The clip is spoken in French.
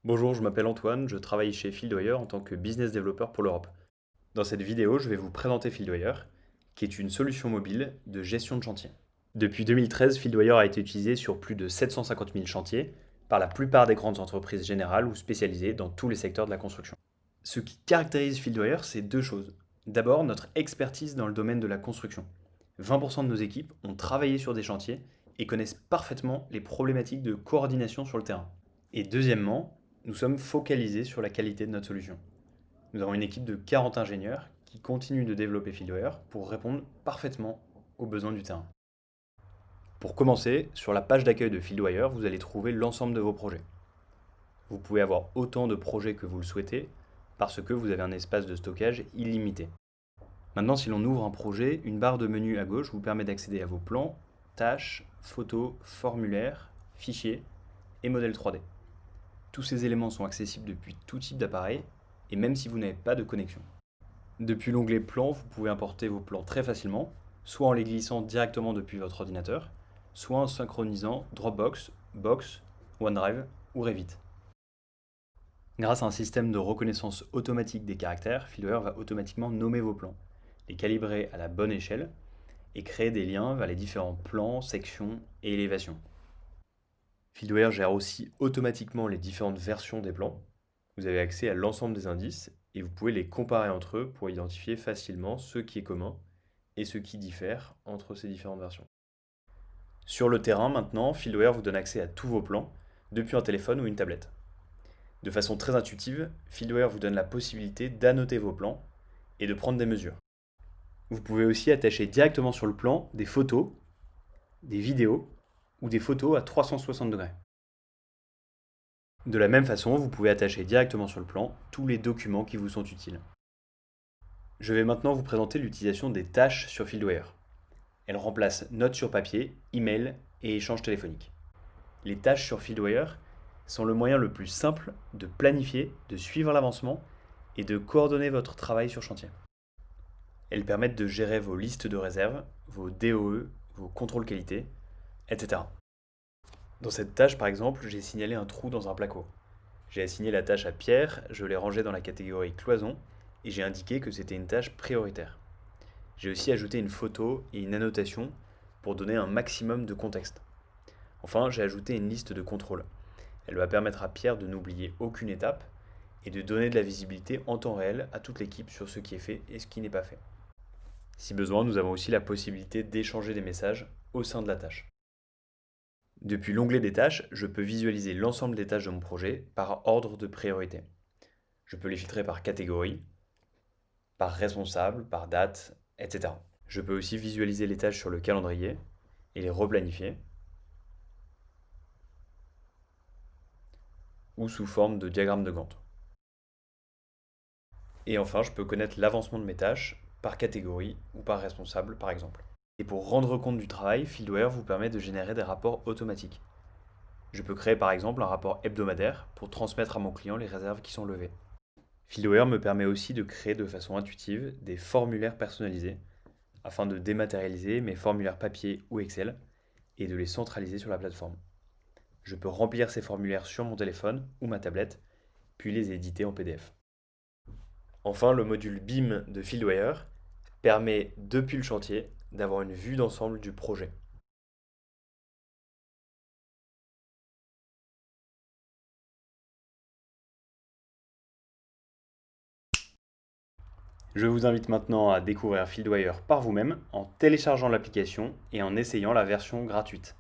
Bonjour, je m'appelle Antoine, je travaille chez Fieldwire en tant que business developer pour l'Europe. Dans cette vidéo, je vais vous présenter Fieldwire, qui est une solution mobile de gestion de chantier. Depuis 2013, Fieldwire a été utilisé sur plus de 750 000 chantiers par la plupart des grandes entreprises générales ou spécialisées dans tous les secteurs de la construction. Ce qui caractérise Fieldwire, c'est deux choses. D'abord, notre expertise dans le domaine de la construction. 20% de nos équipes ont travaillé sur des chantiers et connaissent parfaitement les problématiques de coordination sur le terrain. Et deuxièmement, nous sommes focalisés sur la qualité de notre solution. Nous avons une équipe de 40 ingénieurs qui continuent de développer Fieldwire pour répondre parfaitement aux besoins du terrain. Pour commencer, sur la page d'accueil de Fieldwire, vous allez trouver l'ensemble de vos projets. Vous pouvez avoir autant de projets que vous le souhaitez parce que vous avez un espace de stockage illimité. Maintenant, si l'on ouvre un projet, une barre de menu à gauche vous permet d'accéder à vos plans, tâches, photos, formulaires, fichiers et modèles 3D. Tous ces éléments sont accessibles depuis tout type d'appareil et même si vous n'avez pas de connexion. Depuis l'onglet Plans, vous pouvez importer vos plans très facilement, soit en les glissant directement depuis votre ordinateur, soit en synchronisant Dropbox, Box, OneDrive ou Revit. Grâce à un système de reconnaissance automatique des caractères, Fieldwire va automatiquement nommer vos plans, les calibrer à la bonne échelle et créer des liens vers les différents plans, sections et élévations. Fieldwire gère aussi automatiquement les différentes versions des plans. Vous avez accès à l'ensemble des indices et vous pouvez les comparer entre eux pour identifier facilement ce qui est commun et ce qui diffère entre ces différentes versions. Sur le terrain maintenant, Fieldwire vous donne accès à tous vos plans depuis un téléphone ou une tablette. De façon très intuitive, Fieldwire vous donne la possibilité d'annoter vos plans et de prendre des mesures. Vous pouvez aussi attacher directement sur le plan des photos, des vidéos ou des photos à 360 degrés. De la même façon, vous pouvez attacher directement sur le plan tous les documents qui vous sont utiles. Je vais maintenant vous présenter l'utilisation des tâches sur Fieldwire. Elles remplacent notes sur papier, email et échanges téléphoniques. Les tâches sur Fieldwire sont le moyen le plus simple de planifier, de suivre l'avancement et de coordonner votre travail sur chantier. Elles permettent de gérer vos listes de réserve, vos DOE, vos contrôles qualité, etc. Dans cette tâche, par exemple, j'ai signalé un trou dans un placo. J'ai assigné la tâche à Pierre, je l'ai rangée dans la catégorie cloison et j'ai indiqué que c'était une tâche prioritaire. J'ai aussi ajouté une photo et une annotation pour donner un maximum de contexte. Enfin, j'ai ajouté une liste de contrôle. Elle va permettre à Pierre de n'oublier aucune étape et de donner de la visibilité en temps réel à toute l'équipe sur ce qui est fait et ce qui n'est pas fait. Si besoin, nous avons aussi la possibilité d'échanger des messages au sein de la tâche. Depuis l'onglet des tâches, je peux visualiser l'ensemble des tâches de mon projet par ordre de priorité. Je peux les filtrer par catégorie, par responsable, par date, etc. Je peux aussi visualiser les tâches sur le calendrier et les replanifier, ou sous forme de diagramme de Gantt. Et enfin, je peux connaître l'avancement de mes tâches par catégorie ou par responsable, par exemple. Et pour rendre compte du travail, Fieldwire vous permet de générer des rapports automatiques. Je peux créer par exemple un rapport hebdomadaire pour transmettre à mon client les réserves qui sont levées. Fieldwire me permet aussi de créer de façon intuitive des formulaires personnalisés afin de dématérialiser mes formulaires papier ou Excel et de les centraliser sur la plateforme. Je peux remplir ces formulaires sur mon téléphone ou ma tablette, puis les éditer en PDF. Enfin, le module BIM de Fieldwire permet, depuis le chantier, d'avoir une vue d'ensemble du projet. Je vous invite maintenant à découvrir Fieldwire par vous-même en téléchargeant l'application et en essayant la version gratuite.